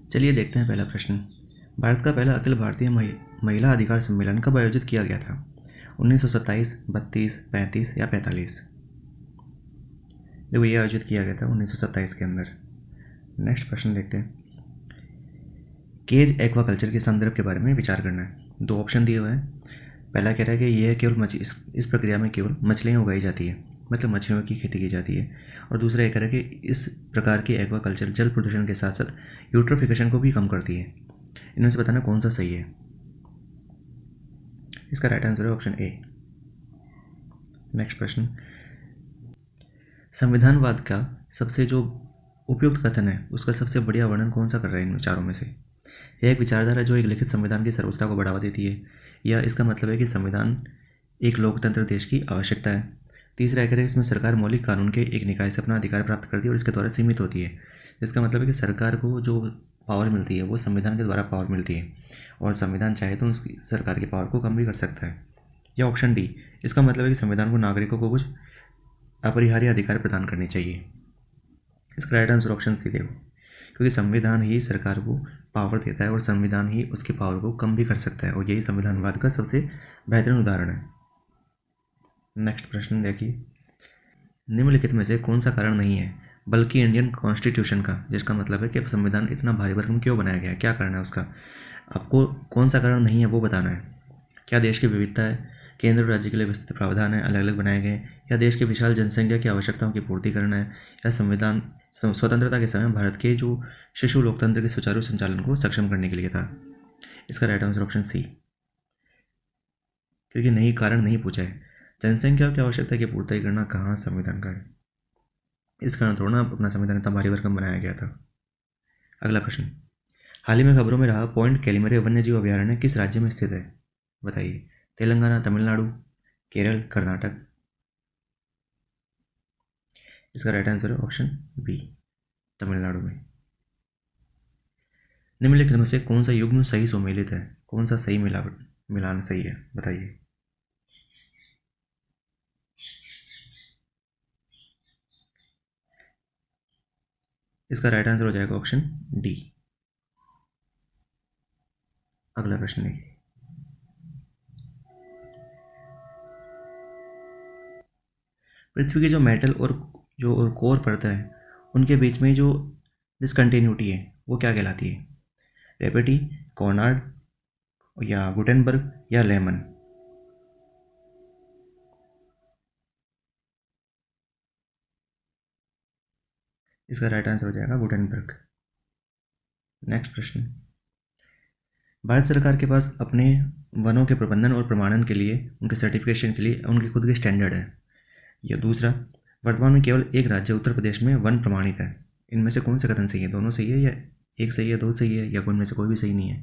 चलिए देखते हैं पहला प्रश्न। भारत का पहला अखिल भारतीय महिला अधिकार सम्मेलन कब आयोजित किया गया था? 1927, 32, 35 या 45? देखो ये आयोजित किया गया था 1927 के अंदर। नेक्स्ट प्रश्न देखते हैं। केज एक्वाकल्चर के संदर्भ के बारे में विचार करना है। दो ऑप्शन दिए हुए हैं। पहला कह रहा है कि यह केवल इस प्रक्रिया में केवल मछलियाँ उगाई जाती है, मतलब मछलियों की खेती की जाती है। और दूसरा ये कह रहा है कि इस प्रकार की एक्वाकल्चर जल प्रदूषण के साथ साथ यूट्रोफिकेशन को भी कम करती है। इनमें से बताना कौन सा सही है। इसका राइट आंसर है ऑप्शन ए। नेक्स्ट प्रश्न। संविधानवाद का सबसे जो उपयुक्त कथन है उसका सबसे बढ़िया वर्णन कौन सा कर रहा है इन चारों में से? यह एक विचारधारा जो एक लिखित संविधान की सर्वोच्चता को बढ़ावा देती है, या इसका मतलब है कि संविधान एक लोकतंत्र देश की आवश्यकता है। तीसरा है कि इसमें सरकार मौलिक कानून के एक निकाय से अपना अधिकार प्राप्त करती है और इसके द्वारा सीमित होती है। इसका मतलब है कि सरकार को जो पावर मिलती है वो संविधान के द्वारा पावर मिलती है, और संविधान चाहे तो उसकी सरकार की पावर को कम भी कर सकता है। या ऑप्शन डी, इसका मतलब है कि संविधान को नागरिकों को कुछ अपरिहार्य अधिकार प्रदान करने चाहिए। इसका राइट आंसर ऑप्शन सी देखो, क्योंकि संविधान ही सरकार को पावर देता है और संविधान ही उसकी पावर को कम भी कर सकता है, और यही संविधानवाद का सबसे बेहतरीन उदाहरण है। नेक्स्ट प्रश्न देखिए। निम्नलिखित में से कौन सा कारण नहीं है बल्कि इंडियन कॉन्स्टिट्यूशन का, जिसका मतलब है कि संविधान इतना भारी भरकम क्यों बनाया गया है, क्या कारण है उसका? आपको कौन सा कारण नहीं है वो बताना है। क्या देश की विविधता है, केंद्र और राज्य के लिए विस्तृत प्रावधान है अलग अलग बनाए गए, या देश की विशाल जनसंख्या की आवश्यकताओं की पूर्ति करना है, या संविधान स्वतंत्रता के समय भारत के जो शिशु लोकतंत्र के सुचारू संचालन को सक्षम करने के लिए था? इसका राइट आंसर ऑप्शन सी, क्योंकि नहीं कारण नहीं पूछा है। जनसंख्या की आवश्यकता की पूर्ति करना कहाँ संविधान का है? इस कारण थोड़ा ना अपना संविधान इतना भारी भरकम बनाया गया था। अगला प्रश्न। हाल ही में खबरों में रहा पॉइंट कैलिमरे वन्यजीव अभयारण्य किस राज्य में स्थित है? बताइए। तेलंगाना, तमिलनाडु, केरल, कर्नाटक? इसका राइट आंसर है ऑप्शन बी, तमिलनाडु में। निम्नलिखित में से कौन सा युग्म सही सुमेलित है, कौन सा सही मिलान सही है, बताइए। इसका राइट आंसर हो जाएगा ऑप्शन डी। अगला प्रश्न है। पृथ्वी के जो मेटल और कोर परत है उनके बीच में जो डिसकंटिन्यूटी है वो क्या कहलाती है? रेपेटी, कॉर्नार्ड, या गुटेनबर्ग, या लेमन? इसका राइट आंसर हो जाएगा गुटेनबर्ग। नेक्स्ट प्रश्न। भारत सरकार के पास अपने वनों के प्रबंधन और प्रमाणन के लिए, उनके सर्टिफिकेशन के लिए उनके खुद के स्टैंडर्ड है। या दूसरा, वर्तमान में केवल एक राज्य उत्तर प्रदेश में वन प्रमाणित है। इनमें से कौन सा कथन सही है? दोनों सही है, या एक सही है, दो सही है, या उनमें से कोई भी सही नहीं है?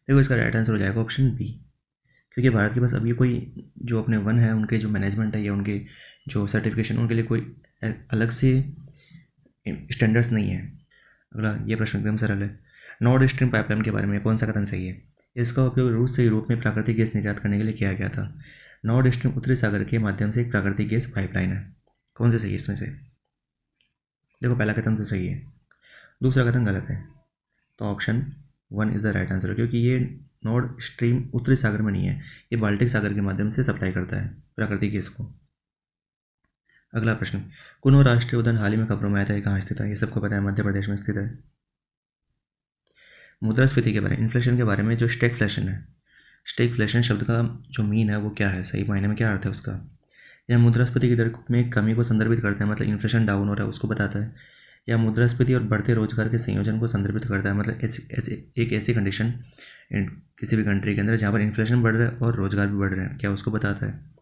देखो इसका राइट आंसर हो जाएगा ऑप्शन बी, क्योंकि भारत के पास अभी कोई जो अपने वन है उनके जो मैनेजमेंट है या उनके जो सर्टिफिकेशन उनके लिए कोई अलग से स्टैंडर्ड्स नहीं है। अगला ये प्रश्न एकदम सरल है। नॉर्थ स्ट्रीम पाइपलाइन के बारे में कौन सा कथन सही है? इसका उपयोग रूस से यूरोप में प्राकृतिक गैस निर्यात करने के लिए किया गया था। नॉर्थ स्ट्रीम उत्तरी सागर के माध्यम से एक प्राकृतिक गैस पाइपलाइन है। कौन सा सही है इसमें से? देखो पहला कथन तो सही है, दूसरा कथन गलत है। तो option 1 is the right answer, क्योंकि ये नॉर्थ स्ट्रीम उत्तरी सागर में नहीं है, ये बाल्टिक सागर के माध्यम से सप्लाई करता है प्राकृतिक गैस को। अगला प्रश्न। कुनो राष्ट्रीय उद्यान हाल ही में खबरों में आया था, कहाँ स्थित है? ये सबको पता है, मध्य प्रदेश में स्थित है। मुद्रास्फीति के बारे में, इन्फ्लेशन के बारे में, जो स्टैगफ्लेशन है, स्टैगफ्लेशन शब्द का जो मीन है वो क्या है, सही मायने में क्या अर्थ है उसका? यह मुद्रास्फीति की दर में कमी को संदर्भित करता है, मतलब इन्फ्लेशन डाउन हो रहा है उसको बताता है। या मुद्रास्फीति और बढ़ते रोजगार के संयोजन को संदर्भित करता है, मतलब एक ऐसी कंडीशन किसी भी कंट्री के अंदर जहाँ पर इन्फ्लेशन बढ़ रहा है और रोजगार भी बढ़ रहे हैं, क्या उसको बताता है?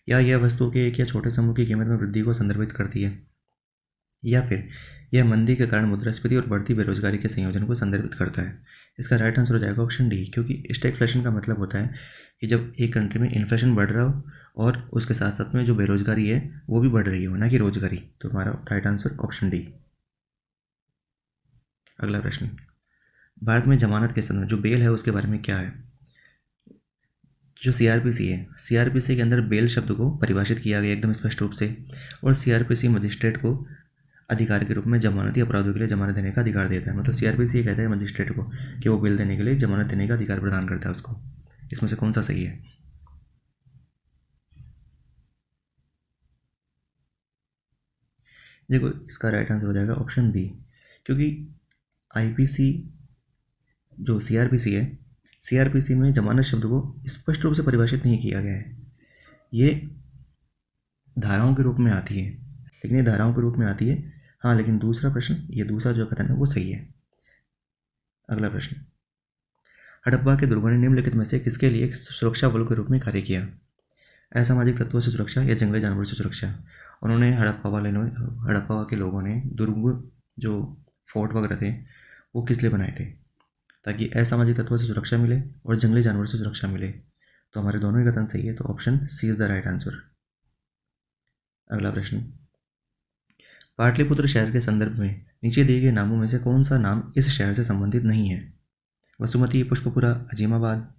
या यह वस्तुओं के एक या छोटे समूह की कीमत में वृद्धि को संदर्भित करती है? या फिर यह मंदी के कारण मुद्रास्फीति और बढ़ती बेरोजगारी के संयोजन को संदर्भित करता है? इसका राइट आंसर हो जाएगा ऑप्शन डी, क्योंकि स्टैगफ्लेशन का मतलब होता है कि जब एक कंट्री में इन्फ्लेशन बढ़ रहा हो और उसके साथ साथ में जो बेरोजगारी है वो भी बढ़ रही हो, ना कि रोजगारी। तो हमारा राइट आंसर ऑप्शन डी। अगला प्रश्न। भारत में जमानत के समय जो बेल है उसके बारे में क्या है? जो सीआरपीसी है, सीआरपीसी के अंदर बेल शब्द को परिभाषित किया गया एकदम स्पष्ट रूप से, और सीआरपीसी मजिस्ट्रेट को अधिकार के रूप में जमानती अपराधों के लिए जमानत देने का अधिकार देता है। मतलब सीआरपीसी ये कहता है मजिस्ट्रेट को कि वो बेल देने के लिए जमानत देने का अधिकार प्रदान करता है उसको। इसमें से कौन सा सही है? देखो इसका राइट आंसर हो जाएगा ऑप्शन बी, क्योंकि आईपीसी जो सीआरपीसी है, सीआरपीसी में जमानत शब्द को स्पष्ट रूप से परिभाषित नहीं किया गया है। ये धाराओं के रूप में आती है, लेकिन ये धाराओं के रूप में आती है। हाँ, लेकिन दूसरा प्रश्न, ये दूसरा जो कथन है वो सही है। अगला प्रश्न, हड़प्पा के दुर्गों ने निम्नलिखित में से किसके लिए एक सुरक्षा बल के रूप में कार्य किया? असामाजिक तत्वों से सुरक्षा या जंगली जानवरों से सुरक्षा? उन्होंने हड़प्पा के लोगों ने दुर्ग जो फोर्ट वगैरह थे वो किस लिए बनाए थे? ताकि असामाजिक तत्वों से सुरक्षा मिले और जंगली जानवरों से सुरक्षा मिले। तो हमारे दोनों ही कथन सही है, तो option C is the right answer. अगला प्रश्न, पाटलिपुत्र शहर के संदर्भ में नीचे दिए गए नामों में से कौन सा नाम इस शहर से संबंधित नहीं है? वसुमती, पुष्पपुरा, अजीमाबाद?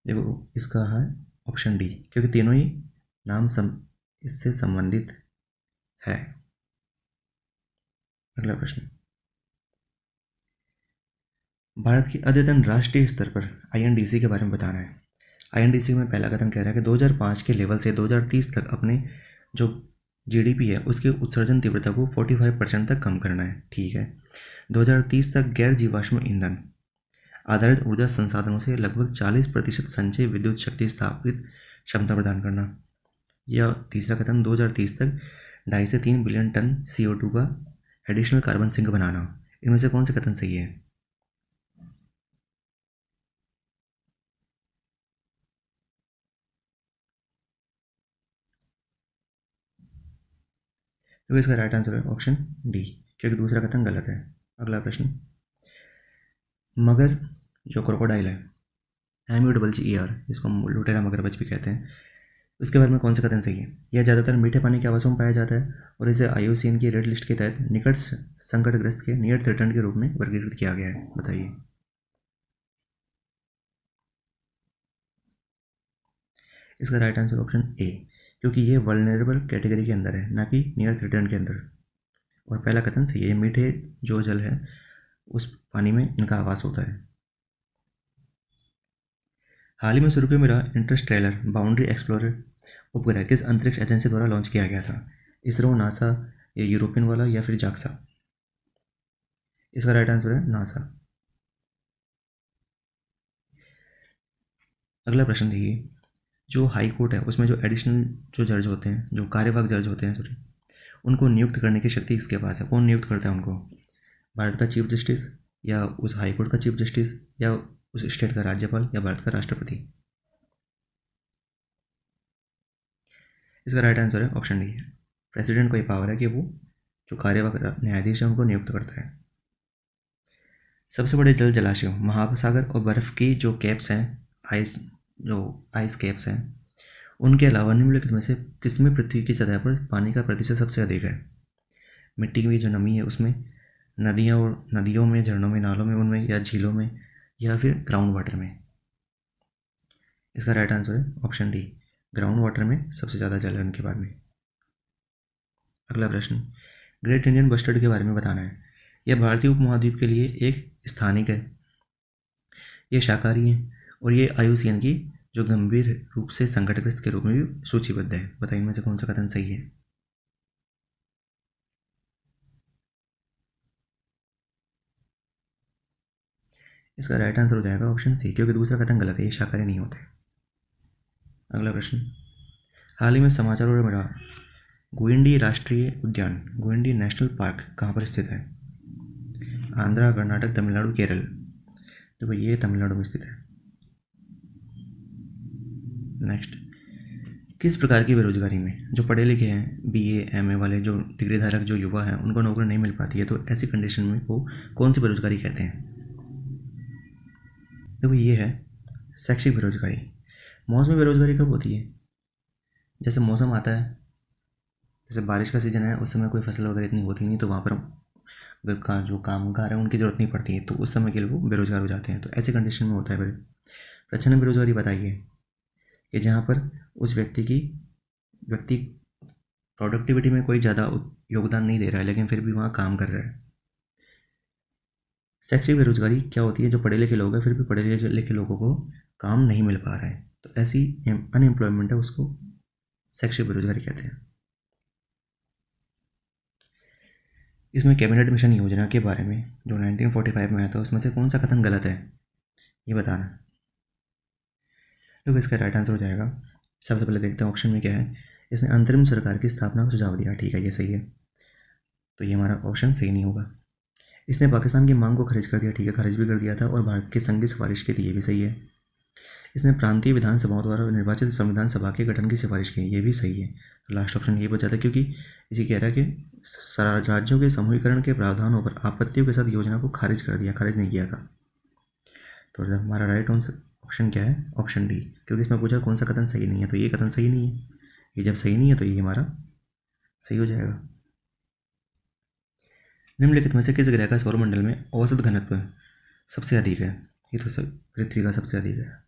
देखो इसका है ऑप्शन डी, क्योंकि तीनों ही नाम इससे संबंधित है। अगला प्रश्न, भारत की अद्यतन राष्ट्रीय स्तर पर आईएनडीसी के बारे में बताना है। आईएनडीसी में पहला कथन कह रहा है कि 2005 के लेवल से 2030 तक अपने जो जीडीपी है उसकी उत्सर्जन तीव्रता को 45% तक कम करना है। ठीक है। 2030 तक गैर जीवाश्म ईंधन आधारित ऊर्जा संसाधनों से लगभग 40% संचय विद्युत शक्ति स्थापित क्षमता प्रदान करना। या तीसरा कथन, 2030 तक 2.5 से 3 बिलियन टन CO2 का एडिशनल कार्बन सिंक बनाना। इनमें से कौन से कथन सही है? तो इसका राइट आंसर है ऑप्शन डी, क्योंकि दूसरा कथन गलत है। अगला प्रश्न, मगर जो क्रोकोडाइल है, MUER, जिसको हम लुटेरा मगरमच्छ भी कहते हैं, उसके बारे में कौन सा कथन सही है? यह ज़्यादातर मीठे पानी के आवासों में पाया जाता है और इसे IUCN की रेड लिस्ट के तहत निकट संकटग्रस्त के नियर थ्रेटन के रूप में वर्गीकृत किया गया है। बताइए। इसका राइट आंसर ऑप्शन ए, क्योंकि ये वल्नरेबल कैटेगरी के अंदर है, ना कि नियर थ्रेटन के अंदर। और पहला कथन सही है, मीठे जो जल है उस पानी में इनका आवास होता है। हाल ही में शुरू किया मेरा इंटरस्टेलर बाउंड्री एक्सप्लोरर उपग्रह किस अंतरिक्ष एजेंसी द्वारा लॉन्च किया गया था? इसरो, नासा या यूरोपियन वाला या फिर जाक्सा? इसका राइट आंसर है नासा। अगला प्रश्न देखिए, जो हाई कोर्ट है उसमें जो एडिशनल जो जज होते हैं, जो कार्यवाहक जज होते हैं सॉरी, उनको नियुक्त करने की शक्ति किसके पास है? कौन नियुक्त करता है उनको? भारत का चीफ जस्टिस, या उस हाई कोर्ट का चीफ जस्टिस, या उस स्टेट का राज्यपाल, या भारत का राष्ट्रपति? इसका राइट आंसर है ऑप्शन डी, प्रेसिडेंट को ये पावर है कि वो जो कार्यवाहक न्यायाधीश है उनको नियुक्त करता है। सबसे बड़े जल जलाशयों, महासागर और बर्फ की जो कैप्स हैं, आइस कैप्स हैं, उनके अलावा निम्नलिखित में से किसमें पृथ्वी की सतह पर पानी का प्रतिशत सबसे अधिक है? मिट्टी की जो नमी है उसमें, नदियों में, झरनों में, नालों में, उनमें, या झीलों में, या फिर ग्राउंड वाटर में? इसका राइट आंसर है ऑप्शन डी, ग्राउंड वाटर में सबसे ज़्यादा जल है उनके बाद में। अगला प्रश्न, ग्रेट इंडियन बस्टर्ड के बारे में बताना है। यह भारतीय उपमहाद्वीप के लिए एक स्थानिक है, ये शाकाहारी है और ये IUCN की जो गंभीर रूप से संकटग्रस्त के रूप में भी सूचीबद्ध है। बताइए इनमें से कौन सा कथन सही है? इसका राइट आंसर हो जाएगा ऑप्शन सी, क्योंकि दूसरा कथन गलत है, ये शाकाहारी नहीं होते। अगला प्रश्न, हाल ही में समाचारों में मिला गुइंडी राष्ट्रीय उद्यान, गुइंडी नेशनल पार्क कहाँ पर स्थित है? आंध्रा, कर्नाटक, तमिलनाडु, केरल? देखो ये तमिलनाडु में स्थित है। नेक्स्ट, किस प्रकार की बेरोजगारी में जो पढ़े लिखे हैं, BA MA वाले जो डिग्री धारक जो युवा हैं उनको नौकरी नहीं मिल पाती है, तो ऐसी कंडीशन में वो कौन सी बेरोजगारी कहते हैं? देखो ये है शैक्षिक बेरोजगारी। मौसमी बेरोजगारी कब होती है? जैसे मौसम आता है, जैसे बारिश का सीजन है, उस समय कोई फसल वगैरह इतनी होती नहीं, तो वहाँ पर जो कामगार है उनकी ज़रूरत नहीं पड़ती है, तो उस समय के लिए वो बेरोजगार हो जाते हैं। तो ऐसे कंडीशन में होता है। प्रच्छन्न बेरोजगारी बताइए कि जहाँ पर उस व्यक्ति की व्यक्ति प्रोडक्टिविटी में कोई ज़्यादा योगदान नहीं दे रहा है, लेकिन फिर भी वहाँ काम कर रहा है। शैक्षिक बेरोजगारी क्या होती है? जो पढ़े लिखे लोग हैं फिर भी पढ़े लिखे लोगों को काम नहीं मिल पा रहा है, तो ऐसी अनएम्प्लॉयमेंट है, उसको शैक्षिक बेरोजगारी कहते हैं। इसमें कैबिनेट मिशन योजना के बारे में जो 1945 में आया था, उसमें से कौन सा कथन गलत है ये बताना। तो इसका राइट आंसर हो जाएगा, सबसे पहले देखते हैं ऑप्शन में क्या है। इसने अंतरिम सरकार की स्थापना का सुझाव दिया, ठीक है, ये सही है, तो ये हमारा ऑप्शन सही नहीं होगा। इसने पाकिस्तान की मांग को खारिज कर दिया, ठीक है, खारिज भी कर दिया था, और भारत की संघ की सिफारिश की थी, ये भी सही है। इसने प्रांतीय विधानसभाओं द्वारा निर्वाचित संविधान सभा के गठन की सिफारिश की, ये भी सही है। तो लास्ट ऑप्शन ये बचा था, क्योंकि इसी कह रहा है कि राज्यों के समूहीकरण के प्रावधानों पर आपत्तियों के साथ योजना को खारिज कर दिया, खारिज नहीं किया था। तो हमारा राइट ऑप्शन क्या है? ऑप्शन डी, क्योंकि इसमें पूछा कौन सा कथन सही नहीं है, तो ये कथन सही नहीं है। ये जब सही नहीं है तो ये हमारा सही हो जाएगा। निम्नलिखित में से किस ग्रह का सौरमंडल में औसत घनत्व सबसे अधिक है? ये तो पृथ्वी का सबसे अधिक है।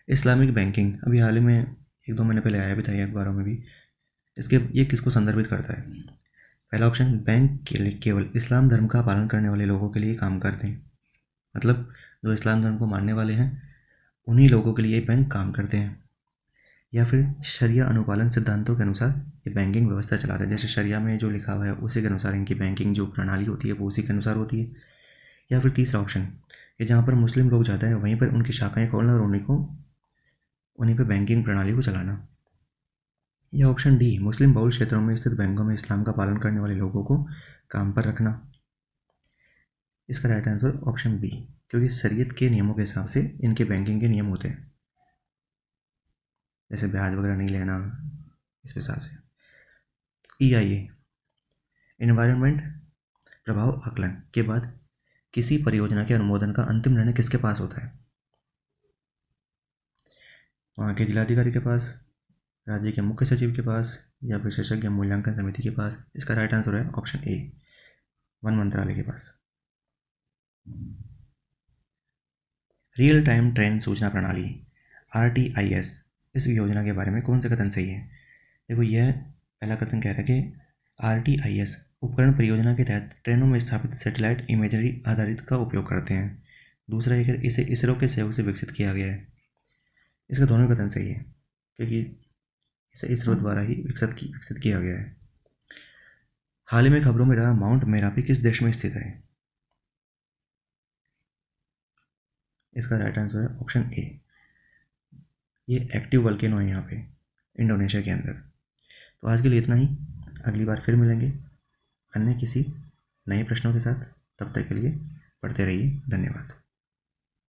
इस्लामिक बैंकिंग अभी हाल ही में 1-2 महीने पहले आया भी था ये अखबारों में भी। ये किसको संदर्भित करता है? पहला ऑप्शन, बैंक केवल इस्लाम धर्म का पालन करने वाले लोगों के लिए काम करते हैं, मतलब जो इस्लाम धर्म को मानने वाले हैं उन्हीं लोगों के लिए बैंक काम करते हैं। या फिर शरिया अनुपालन सिद्धांतों के अनुसार ये बैंकिंग व्यवस्था चलाता है, जैसे शरिया में जो लिखा हुआ है उसी के अनुसार इनकी बैंकिंग जो प्रणाली होती है वो उसी के अनुसार होती है। या फिर तीसरा ऑप्शन, कि जहाँ पर मुस्लिम लोग जाते हैं वहीं पर उनकी शाखाएं खोलना और उन्हीं पर बैंकिंग प्रणाली को चलाना। या ऑप्शन डी, मुस्लिम बहुल क्षेत्रों में स्थित बैंकों में इस्लाम का पालन करने वाले लोगों को काम पर रखना। इसका राइट आंसर ऑप्शन बी, क्योंकि शरीयत के नियमों के हिसाब से इनके बैंकिंग के नियम होते हैं, जैसे ब्याज वगैरह नहीं लेना, इस हिसाब से। EIA एनवायरनमेंट प्रभाव आकलन के बाद किसी परियोजना के अनुमोदन का अंतिम निर्णय किसके पास होता है? वहाँ के जिलाधिकारी के पास, राज्य के मुख्य सचिव के पास, या विशेषज्ञ मूल्यांकन समिति के पास। इसका राइट आंसर है ऑप्शन ए, वन मंत्रालय के पास। रियल टाइम ट्रेन सूचना प्रणाली RTIS, इस योजना के बारे में कौन सा कथन सही है? देखो, यह पहला कथन कह रहा है कि RTIS उपकरण परियोजना के तहत ट्रेनों में स्थापित सैटेलाइट इमेजरी आधारित का उपयोग करते हैं। दूसरा है कि इसे इसरो के सहयोग से विकसित किया गया है। इसका दोनों कथन सही है, क्योंकि इसे इसरो द्वारा ही विकसित किया गया है। हाल ही में खबरों में रहा माउंट मेरापी किस देश में स्थित है? इसका राइट आंसर है ऑप्शन ए, ये एक्टिव वल्केनो है यहाँ पे इंडोनेशिया के अंदर। तो आज के लिए इतना ही, अगली बार फिर मिलेंगे अन्य किसी नए प्रश्नों के साथ। तब तक के लिए पढ़ते रहिए, धन्यवाद।